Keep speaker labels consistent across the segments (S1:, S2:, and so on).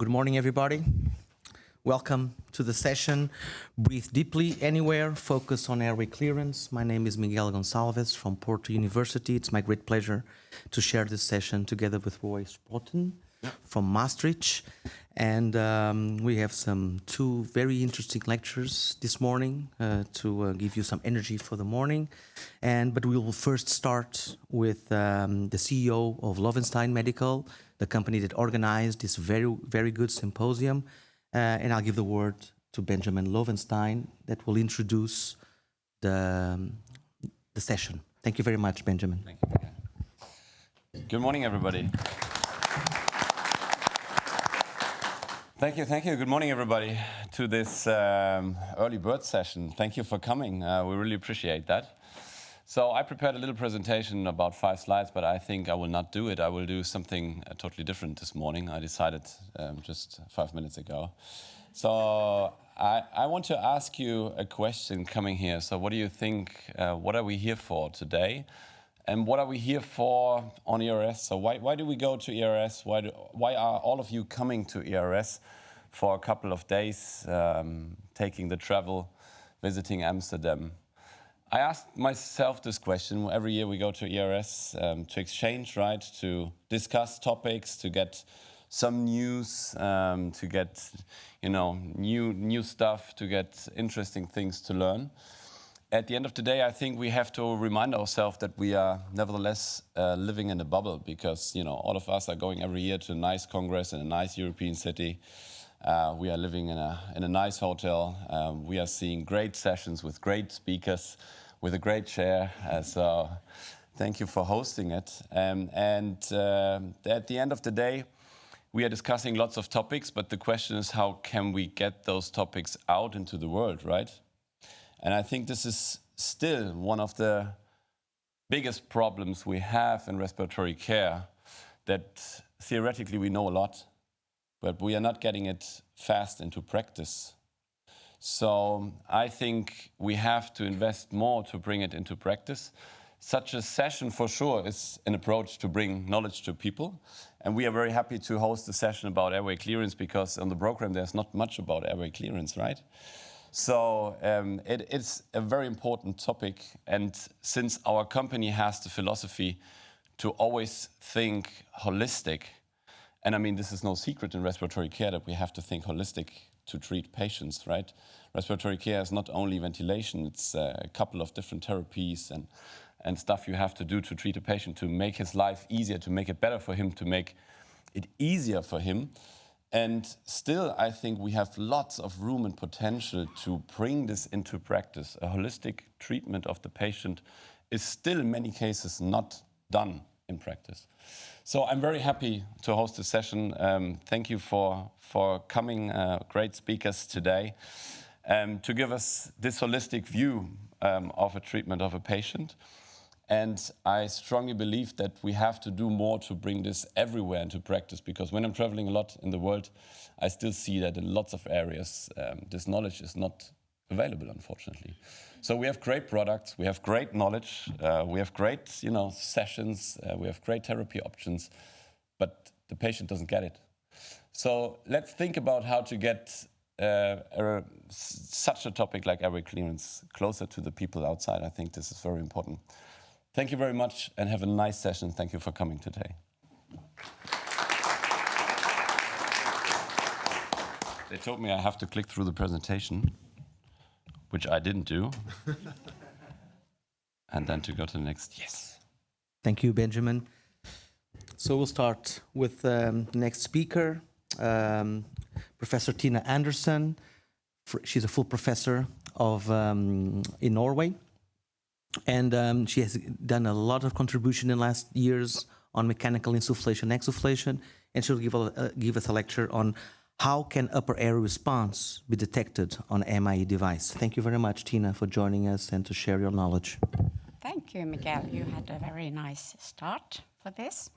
S1: Good morning, everybody. Welcome to the session, Breathe Deeply Anywhere, Focus on Airway Clearance. My name is Miguel Goncalves from Porto University. It's my great pleasure to share this session together with Roy Sprooten from Maastricht. And we have two very interesting lectures this morning to give you some energy for the morning. But we will first start with the CEO of Löwenstein Medical, the company that organized this very good symposium. And I'll give the word to Benjamin Löwenstein that will introduce the session. Thank you very much, Benjamin.
S2: Thank you, Miguel. Good morning, everybody. Thank you. Good morning, everybody, to this early bird session. Thank you for coming. We really appreciate that. So I prepared a little presentation, about 5 slides, but I think I will not do it. I will do something totally different this morning. I decided just 5 minutes ago. So I want to ask you a question coming here. So what do you think, what are we here for today? And what are we here for on ERS? So why do we go to ERS? Why are all of you coming to ERS for a couple of days, taking the travel, visiting Amsterdam? I asked myself this question. Every year we go to ERS to exchange, right? To discuss topics, to get some news, to get, new stuff, to get interesting things to learn. At the end of the day, I think we have to remind ourselves that we are nevertheless living in a bubble because, all of us are going every year to a nice congress in a nice European city. We are living in a nice hotel. We are seeing great sessions with great speakers, with a great chair. So thank you for hosting it. At the end of the day, we are discussing lots of topics, but the question is how can we get those topics out into the world, right? And I think this is still one of the biggest problems we have in respiratory care, that theoretically we know a lot, but we are not getting it fast into practice. So I think we have to invest more to bring it into practice. Such a session for sure is an approach to bring knowledge to people. And we are very happy to host a session about airway clearance because on the program there's not much about airway clearance, right? So it is a very important topic. And since our company has the philosophy to always think holistic, and I mean, this is no secret in respiratory care that we have to think holistic to treat patients, right? Respiratory care is not only ventilation, it's a couple of different therapies and stuff you have to do to treat a patient to make his life easier, to make it better for him, to make it easier for him. And still, I think we have lots of room and potential to bring this into practice. A holistic treatment of the patient is still in many cases not done in practice. So I'm very happy to host this session. Thank you for coming, great speakers today, to give us this holistic view of a treatment of a patient. And I strongly believe that we have to do more to bring this everywhere into practice, because when I'm traveling a lot in the world, I still see that in lots of areas, this knowledge is not available, unfortunately. So we have great products, we have great knowledge, we have great, sessions, we have great therapy options, but the patient doesn't get it. So let's think about how to get such a topic like airway clearance closer to the people outside. I think this is very important. Thank you very much and have a nice session. Thank you for coming today. They told me I have to click through the presentation, which I didn't do. And then to go to the next, yes.
S1: Thank you, Benjamin. So we'll start with the next speaker, Professor Tiina Andersen. She's a full professor in Norway. And she has done a lot of contribution in the last years on mechanical insufflation, exsufflation, and she'll give us a lecture on how can upper air response be detected on MIE device. Thank you very much, Tiina, for joining us and to share your knowledge.
S3: Thank you, Miguel. You had a very nice start for this.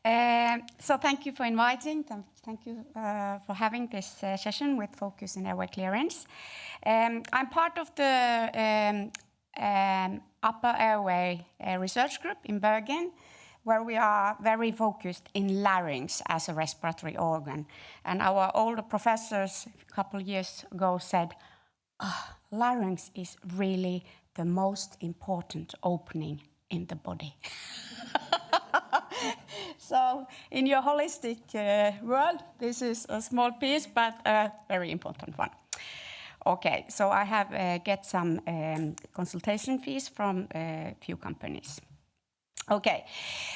S3: So thank you for inviting. Thank you for having this session with focus in airway clearance. I'm part of the upper airway research group in Bergen, where we are very focused in larynx as a respiratory organ. And our older professors a couple of years ago said, larynx is really the most important opening in the body. So in your holistic world, this is a small piece, but a very important one. Okay, so I have get some consultation fees from a few companies. Okay,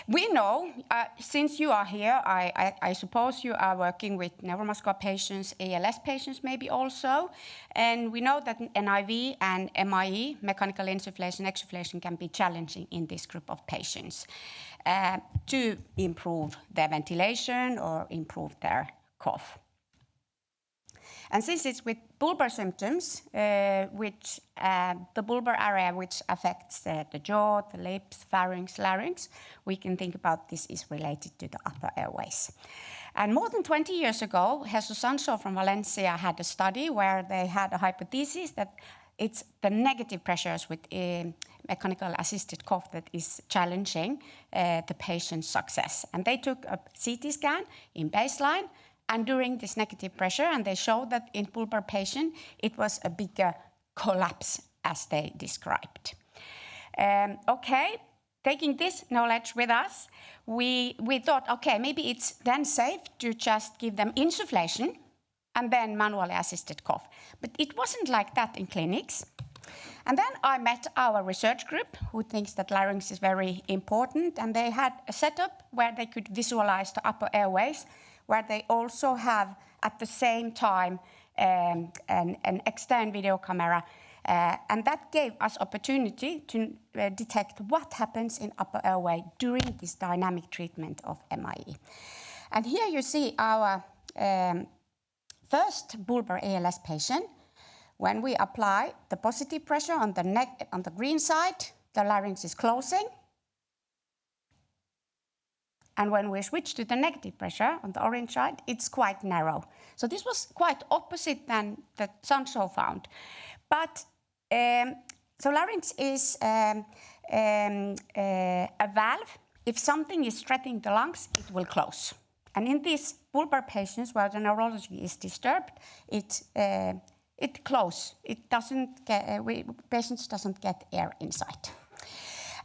S3: we know, since you are here, I suppose you are working with neuromuscular patients, ALS patients maybe also, and we know that NIV and MIE, mechanical insufflation, exsufflation, can be challenging in this group of patients to improve their ventilation or improve their cough. And since it's with bulbar symptoms, which the bulbar area which affects the jaw, the lips, pharynx, larynx, we can think about this is related to the upper airways. And more than 20 years ago, Jesus Sancho from Valencia had a study where they had a hypothesis that it's the negative pressures with mechanical assisted cough that is challenging the patient's success. And they took a CT scan in baseline and during this negative pressure, and they showed that in bulbar patient, it was a bigger collapse as they described. Okay, taking this knowledge with us, we thought, okay, maybe it's then safe to just give them insufflation and then manually assisted cough. But it wasn't like that in clinics. And then I met our research group who thinks that larynx is very important, and they had a setup where they could visualize the upper airways, where they also have at the same time an external video camera. And that gave us opportunity to detect what happens in upper airway during this dynamic treatment of MIE. And here you see our first bulbar ALS patient. When we apply the positive pressure on the neck, on the green side, the larynx is closing. And when we switch to the negative pressure on the orange side, it's quite narrow. So this was quite opposite than that Sancho found. But so larynx is a valve. If something is threatening the lungs, it will close. And in these bulbar patients where the neurology is disturbed, it closes. It doesn't get, patients doesn't get air inside.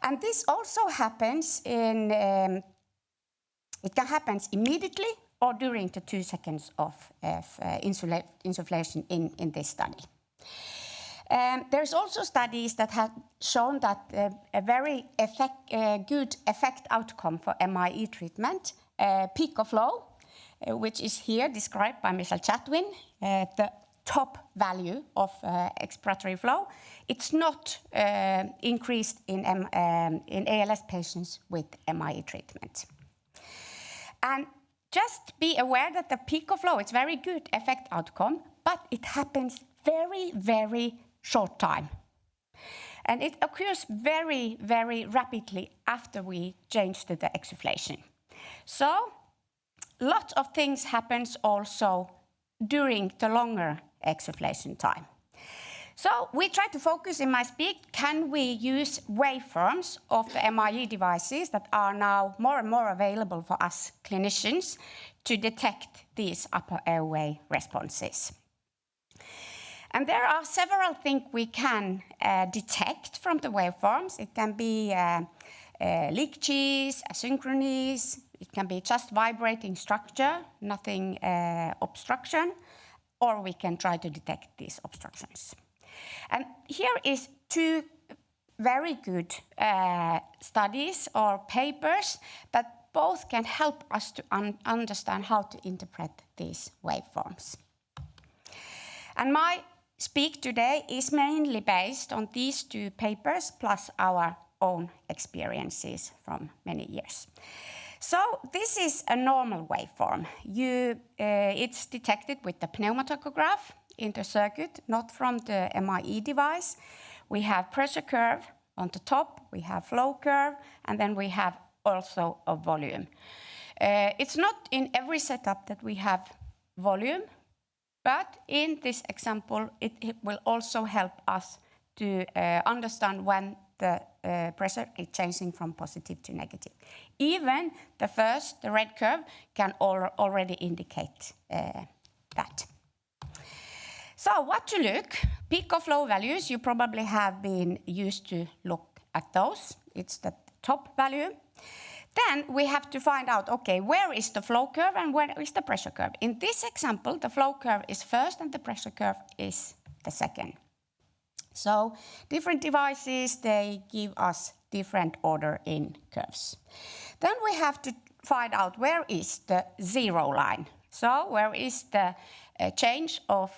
S3: And this also happens in. It can happen immediately or during the 2 seconds of insufflation in this study. There's also studies that have shown that a very good effect outcome for MIE treatment, peak of flow, which is here described by Michel Chatwin, the top value of expiratory flow. It's not increased in ALS patients with MIE treatment. And just be aware that the peak of flow, it's very good effect outcome, but it happens very, very short time. And it occurs very, very rapidly after we change to the exsufflation. So lots of things happens also during the longer exsufflation time. So we try to focus in my speak, can we use waveforms of the MIE devices that are now more and more available for us clinicians to detect these upper airway responses. And there are several things we can detect from the waveforms. It can be leakages, asynchronies, it can be just vibrating structure, nothing obstruction, or we can try to detect these obstructions. And here is two very good studies or papers that both can help us to understand how to interpret these waveforms. And my speak today is mainly based on these two papers plus our own experiences from many years. So this is a normal waveform. It's detected with the pneumatachograph in the circuit, not from the MIE device. We have pressure curve on the top, we have flow curve, and then we have also a volume. It's not in every setup that we have volume, but in this example, it will also help us to understand when the pressure is changing from positive to negative. Even the red curve, can already indicate that. So what to look? Peak of flow values, you probably have been used to look at those. It's the top value. Then we have to find out, okay, where is the flow curve and where is the pressure curve? In this example, the flow curve is first and the pressure curve is the second. So different devices, they give us different order in curves. Then we have to find out where is the zero line. So where is the change of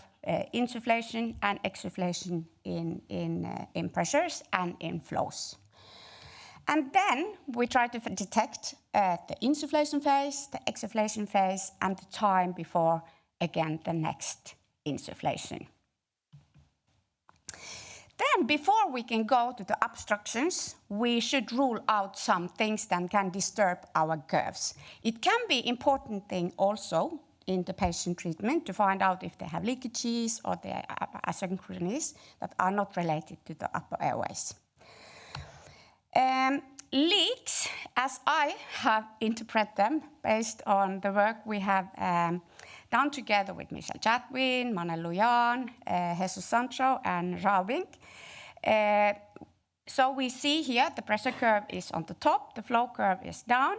S3: insufflation and exsufflation in pressures and in flows. And then we try to detect the insufflation phase, the exsufflation phase, and the time before, again, the next insufflation. Then, before we can go to the obstructions, we should rule out some things that can disturb our curves. It can be important thing also in the patient treatment to find out if they have leakages or they are asynchronies that are not related to the upper airways. Leaks, as I have interpreted them based on the work we have done together with Michelle Chatwin, Manel Lujan, Jesus Sancho, and Raubing. So we see here the pressure curve is on the top, the flow curve is down,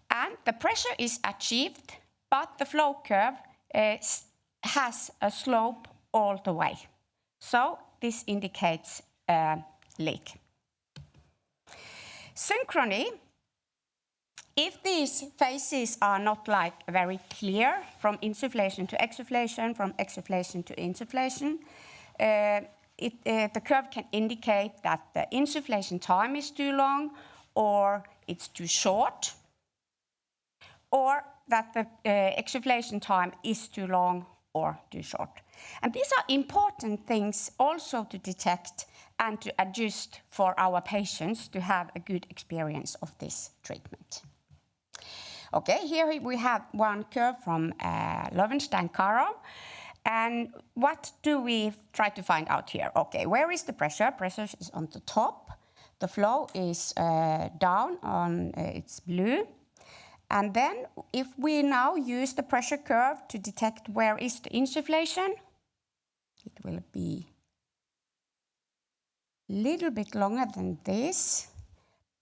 S3: and the pressure is achieved, but the flow curve has a slope all the way. So this indicates a leak. Synchrony, if these phases are not like very clear from insufflation to exsufflation, from exsufflation to insufflation, the curve can indicate that the insufflation time is too long, or it's too short, or that the exsufflation time is too long or too short. And these are important things also to detect and to adjust for our patients to have a good experience of this treatment. Okay, here we have one curve from Löwenstein-Caro. And what do we try to find out here? Okay, where is the pressure? Pressure is on the top. The flow is down on it's blue. And then if we now use the pressure curve to detect where is the insufflation, it will be a little bit longer than this,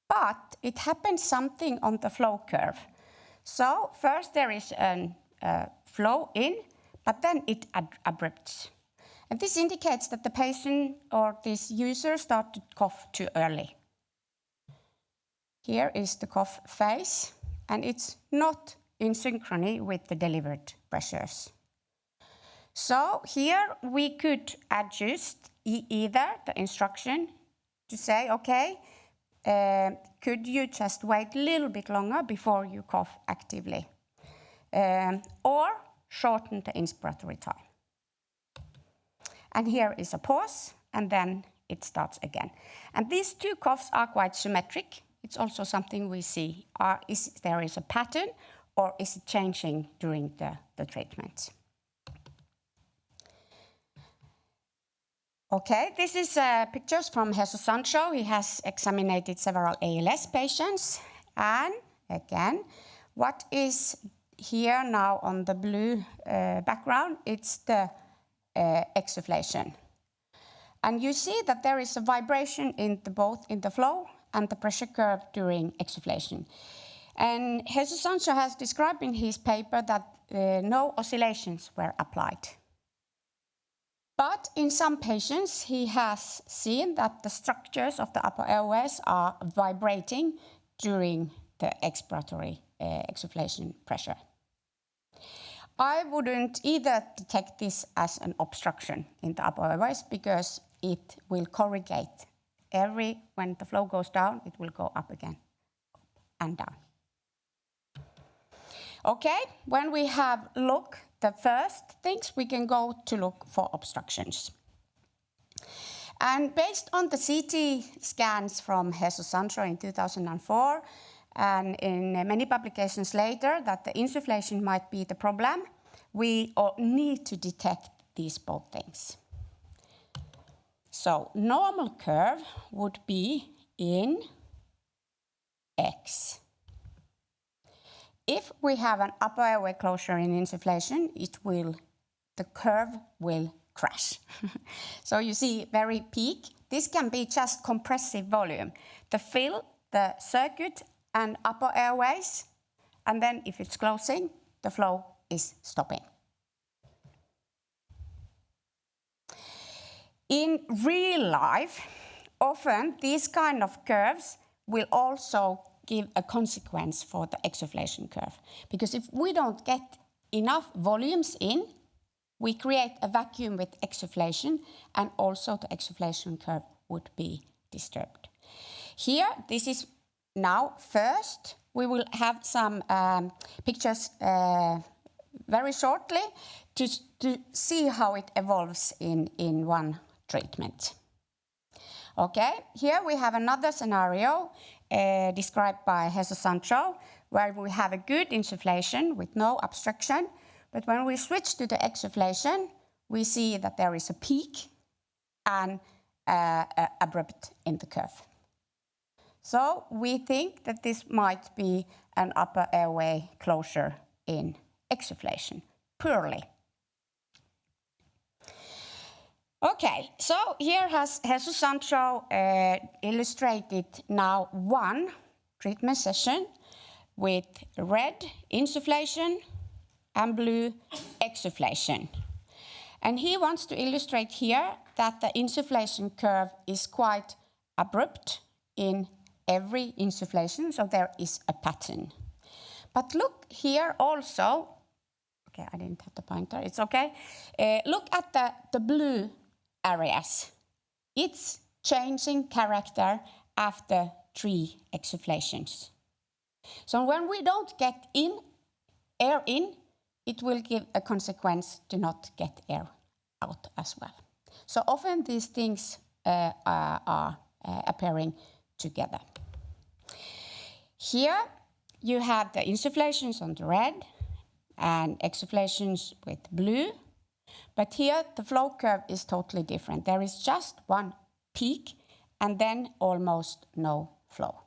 S3: but it happens something on the flow curve. So first there is a flow in, but then it abrupts. And this indicates that the patient or this user started to cough too early. Here is the cough phase, and it's not in synchrony with the delivered pressures. So here we could adjust either the instruction to say, okay, could you just wait a little bit longer before you cough actively? Or shorten the inspiratory time. And here is a pause, and then it starts again. And these two coughs are quite symmetric. It's also something we see. Is there a pattern, or is it changing during the treatment? Okay, this is pictures from Jesus Sancho. He has examined several ALS patients. And again, what is here now on the blue background, it's the exsufflation. And you see that there is a vibration in both in the flow and the pressure curve during exsufflation. And Jesus Sancho has described in his paper that no oscillations were applied. But in some patients, he has seen that the structures of the upper airways are vibrating during the expiratory exsufflation pressure. I wouldn't either detect this as an obstruction in the upper airways because it will corrugate. When the flow goes down, it will go up again, up and down. Okay, when we have looked the first things, we can go to look for obstructions. And based on the CT scans from Jesus Sancho in 2004, and in many publications later, that the insufflation might be the problem, we need to detect these both things. So normal curve would be in X. If we have an upper airway closure in insufflation, the curve will crash. So you see very peak. This can be just compressive volume. The circuit and upper airways, and then if it's closing, the flow is stopping. In real life, often these kind of curves will also give a consequence for the exsufflation curve. Because if we don't get enough volumes in, we create a vacuum with exsufflation, and also the exsufflation curve would be disturbed. Here, this is now first. We will have some pictures very shortly to see how it evolves in one treatment. Okay, here we have another scenario described by Jesus Sancho, where we have a good insufflation with no obstruction, but when we switch to the exsufflation, we see that there is a peak and abrupt in the curve. So we think that this might be an upper airway closure in exsufflation, poorly. Okay, so here has Jesus Sancho illustrated now one treatment session with red insufflation and blue exsufflation. And he wants to illustrate here that the insufflation curve is quite abrupt in every insufflation, so there is a pattern. But look here also, okay, I didn't have the pointer, it's okay. Look at the blue areas. It's changing character after 3 exsufflations. So when we don't get air in, it will give a consequence to not get air out as well. So often these things are appearing together. Here you have the insufflations on the red and exsufflations with blue. But here the flow curve is totally different. There is just one peak and then almost no flow.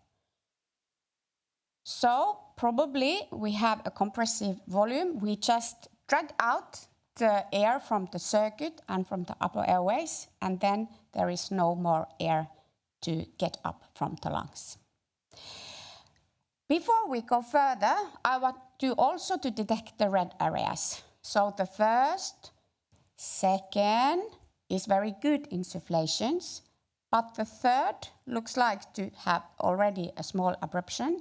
S3: So probably we have a compressive volume. We just drag out the air from the circuit and from the upper airways, and then there is no more air to get up from the lungs. Before we go further, I want to also to detect the red areas. So the first, second is very good insufflations, but the third looks like to have already a small abruption.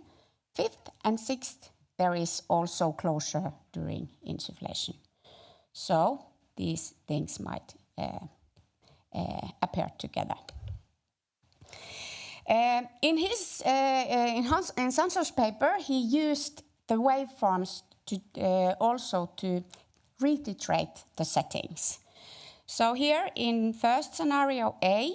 S3: Fifth and sixth, there is also closure during insufflation. So these things might appear together. In Sancho's paper, he used the waveforms to also to retitrate the settings. So here in first scenario A,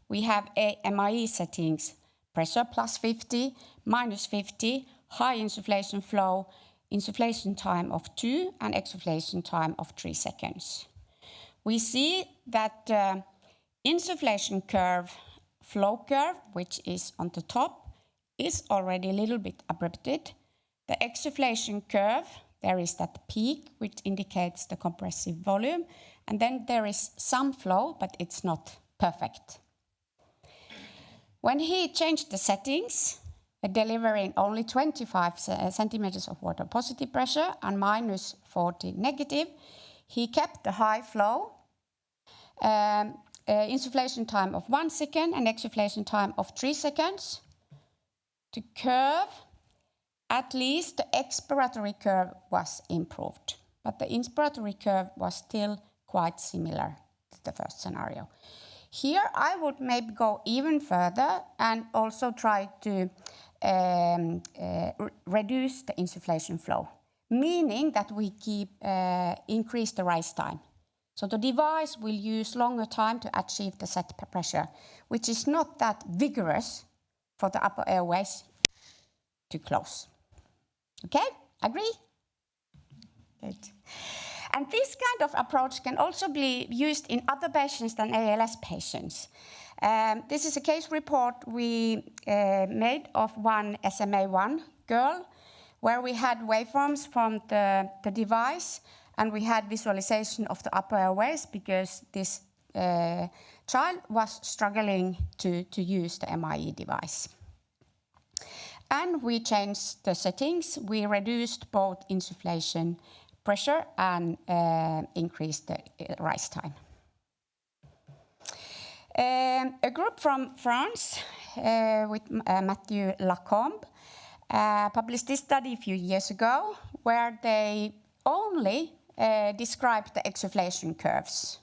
S3: we have MIE settings, pressure plus 50, minus 50, high insufflation flow, insufflation time of 2 and exsufflation time of 3 seconds. We see that insufflation curve, flow curve, which is on the top, is already a little bit abrupted. The exsufflation curve, there is that peak, which indicates the compressive volume, and then there is some flow, but it's not perfect. When he changed the settings, delivering only 25 centimeters of water positive pressure and minus 40 negative, he kept the high flow, insufflation time of 1 second and exsufflation time of 3 seconds. The curve, at least the expiratory curve was improved, but the inspiratory curve was still quite similar to the first scenario. Here I would maybe go even further and also try to reduce the insufflation flow, meaning that we increase the rise time. So the device will use longer time to achieve the set pressure, which is not that vigorous for the upper airways to close. Okay, agree? Good. And this kind of approach can also be used in other patients than ALS patients. This is a case report we made of one SMA1 girl, where we had waveforms from the device, and we had visualization of the upper airways because this child was struggling to use the MIE device. And we changed the settings. We reduced both insufflation pressure and increased the rise time. A group from France with Mathieu Lacombe published this study a few years ago, where they only described the exsufflation curves.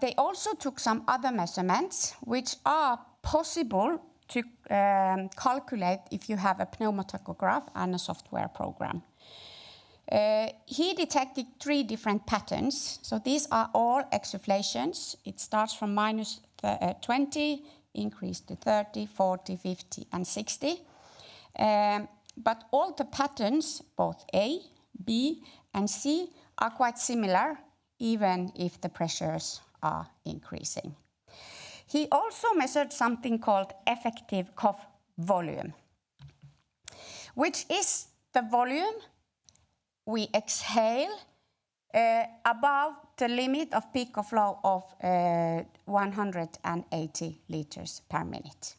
S3: They also took some other measurements which are possible to calculate if you have a pneumotachograph and a software program. He detected 3 different patterns. So these are all exsufflations. It starts from minus 20, increase to 30, 40, 50, and 60. But all the patterns, both A, B, and C, are quite similar, even if the pressures are increasing. He also measured something called effective cough volume, which is the volume we exhale above the limit of peak of flow of 180 liters per minute.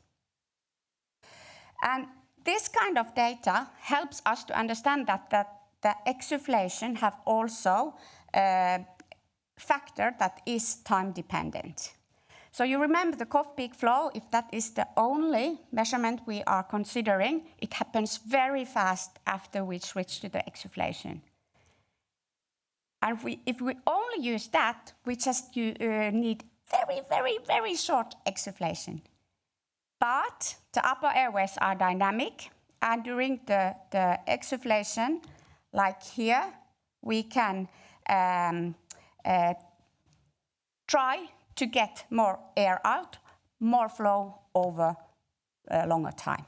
S3: And this kind of data helps us to understand that the exsufflation have also a factor that is time dependent. So you remember the cough peak flow, if that is the only measurement we are considering, it happens very fast after we switch to the exsufflation. And if we only use that, we just need very, very, very short exsufflation. But the upper airways are dynamic, and during the exsufflation, like here, we can try to get more air out, more flow over a longer time.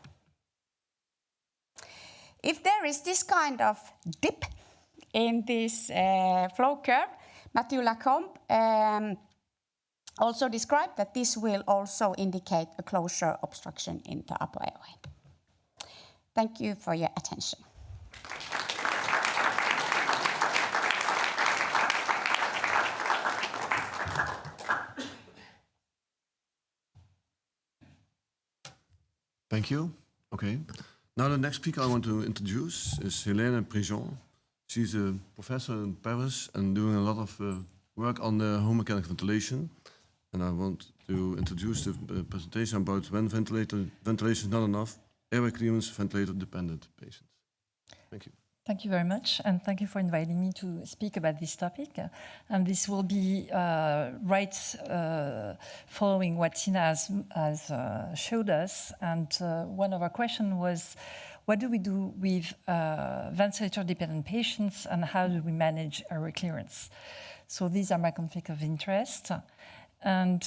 S3: If there is this kind of dip in this flow curve, Mathieu Lacombe also described that this will also indicate a closure obstruction in the upper airway. Thank you for your attention.
S4: Thank you. Okay. Now the next speaker I want to introduce is Hélène Prigent. She's a professor in Paris and doing a lot of work on the home mechanical ventilation. And I want to introduce the presentation about when ventilation is not enough, airway clearance, ventilator-dependent patients. Thank you.
S5: Thank you very much, and thank you for inviting me to speak about this topic. And this will be following what Tiina has showed us. And one of our questions was, what do we do with ventilator-dependent patients, and how do we manage airway clearance? So these are my conflicts of interest. And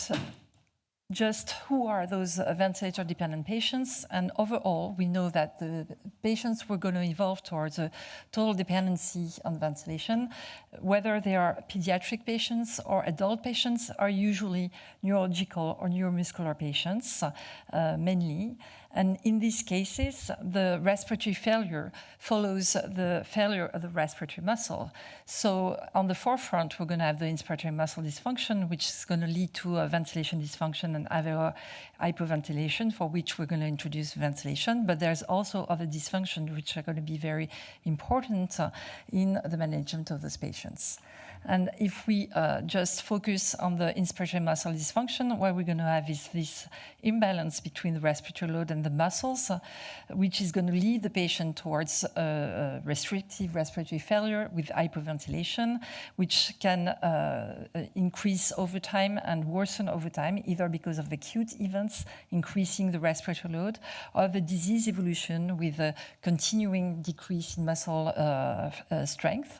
S5: just who are those ventilator-dependent patients? And overall, we know that the patients were going to evolve towards a total dependency on ventilation. Whether they are pediatric patients or adult patients, are usually neurological or neuromuscular patients, mainly. And in these cases, the respiratory failure follows the failure of the respiratory muscle. So on the forefront, we're going to have the inspiratory muscle dysfunction, which is going to lead to a ventilation dysfunction and alveolar hypoventilation, for which we're going to introduce ventilation. But there's also other dysfunctions which are going to be very important in the management of those patients. And if we just focus on the inspiratory muscle dysfunction, what we're going to have is this imbalance between the respiratory load and the muscles, which is going to lead the patient towards restrictive respiratory failure with hypoventilation, which can increase over time and worsen over time, either because of acute events increasing the respiratory load, or the disease evolution with a continuing decrease in muscle strength,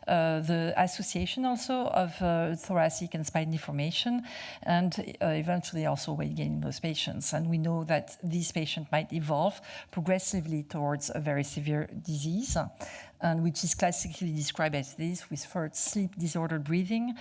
S5: the association also of thoracic and spine deformation, and eventually also weight gain in those patients. And we know that these patients might evolve progressively towards a very severe disease. and which is classically described as this, with first sleep disordered breathing,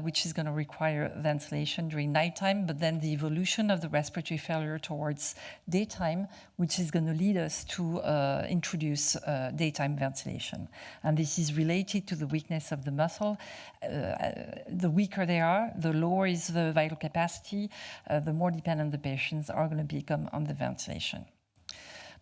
S5: which is going to require ventilation during nighttime, but then the evolution of the respiratory failure towards daytime, which is going to lead us to introduce daytime ventilation. And this is related to the weakness of the muscle. The weaker they are, the lower is the vital capacity, the more dependent the patients are going to become on the ventilation.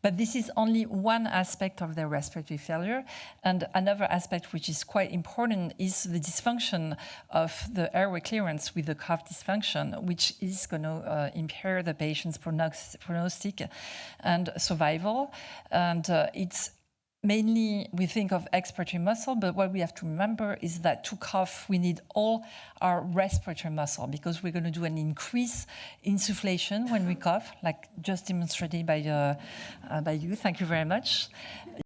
S5: But this is only one aspect of their respiratory failure. And another aspect which is quite important is the dysfunction of the airway clearance with the cough dysfunction, which is going to impair the patient's prognostic and survival. And it's mainly, we think of expiratory muscle, but what we have to remember is that to cough, we need all our respiratory muscle, because we're going to do an increase insufflation when we cough, like just demonstrated by you. Thank you very much.